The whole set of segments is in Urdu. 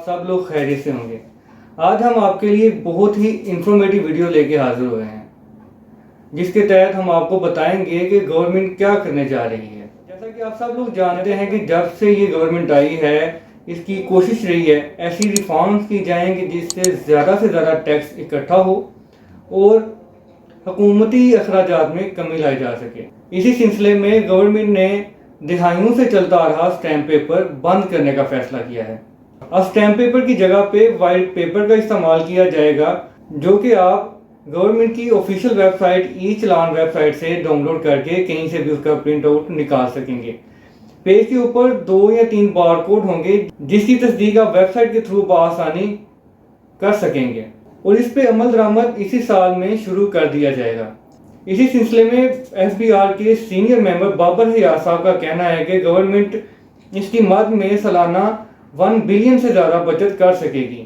آپ سب لوگ خیریت سے ہوں گے۔ آج ہم آپ کے لیے بہت ہی انفارمیٹیو ویڈیو لے کے حاضر ہوئے ہیں، جس کے تحت ہم آپ کو بتائیں گے کہ گورنمنٹ کیا کرنے جا رہی ہے۔ جیسا کہ آپ سب لوگ جانتے ہیں کہ جب سے یہ گورنمنٹ آئی ہے، اس کی کوشش رہی ہے ایسی ریفارمز کی جائیں کہ جس سے زیادہ ٹیکس اکٹھا ہو اور حکومتی اخراجات میں کمی لائی جا سکے۔ اسی سلسلے میں گورنمنٹ نے دہائیوں سے چلتا آ رہا اسٹیمپ پیپر بند کرنے کا فیصلہ کیا ہے۔ اب اسٹیمپ پیپر کی جگہ پہ وائٹ پیپر کا استعمال کیا جائے گا، جو کہ آپ گورنمنٹ کی آفیشیل ویب سائٹ ای چلان ویب سائٹ سے ڈاؤن لوڈ کر کے کہیں سے بھی اس کا پرنٹ آؤٹ نکال سکیں گے۔ پیج کے اوپر 2 یا 3 بار کوڈ ہوں گے جس کی تصدیق آپ ویب سائٹ کے تھرو بآسانی کر سکیں گے، اور اس پہ عمل درآمد اسی سال میں شروع کر دیا جائے گا۔ اسی سلسلے میں ایف بی آر کے سینئر ممبر بابر حیات صاحب کا کہنا ہے کہ گورنمنٹ اس کی مد میں سالانہ 1 بلین سے زیادہ بچت کر سکے گی۔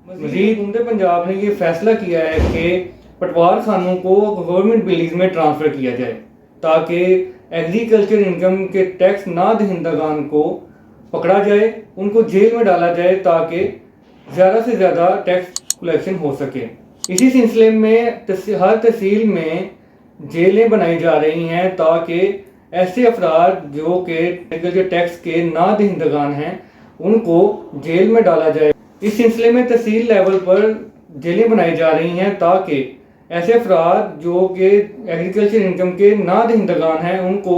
مزید حکومت پنجاب نے یہ فیصلہ کیا ہے کہ پٹوار خانوں کو گورنمنٹ بلڈنگز میں ٹرانسفر کیا جائے تاکہ ایگریکلچر انکم کے ٹیکس نہ دہندگان کو پکڑا جائے، ان کو جیل میں ڈالا جائے تاکہ زیادہ سے زیادہ ٹیکس کلیکشن ہو سکے۔ اسی سلسلے میں ہر تحصیل میں جیلیں بنائی جا رہی ہیں تاکہ ایسے افراد جو کہ ایگریکلچر ٹیکس کے نا دہندگان ہیں ان کو جیل میں ڈالا جائے۔ اس سلسلے میں تحصیل لیول پر جیلیں بنائی جا رہی ہیں تاکہ ایسے افراد جو کہ ایگریکلچر انکم کے نا دہندگان ہیں ان کو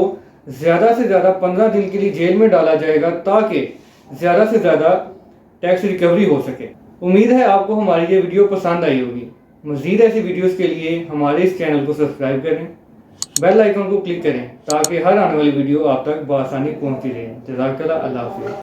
زیادہ سے زیادہ 15 دن کے لیے جیل میں ڈالا جائے گا تاکہ زیادہ سے زیادہ ٹیکس ریکوری ہو سکے۔ امید ہے آپ کو ہماری یہ ویڈیو پسند آئی ہوگی۔ مزید ایسی ویڈیوز کے لیے ہمارے اس چینل کو سبسکرائب کریں، بیل آئیکن کو کلک کریں تاکہ ہر آنے والی ویڈیو آپ تک بآسانی پہنچتی رہے۔ جزاک اللہ، اللہ حافظ۔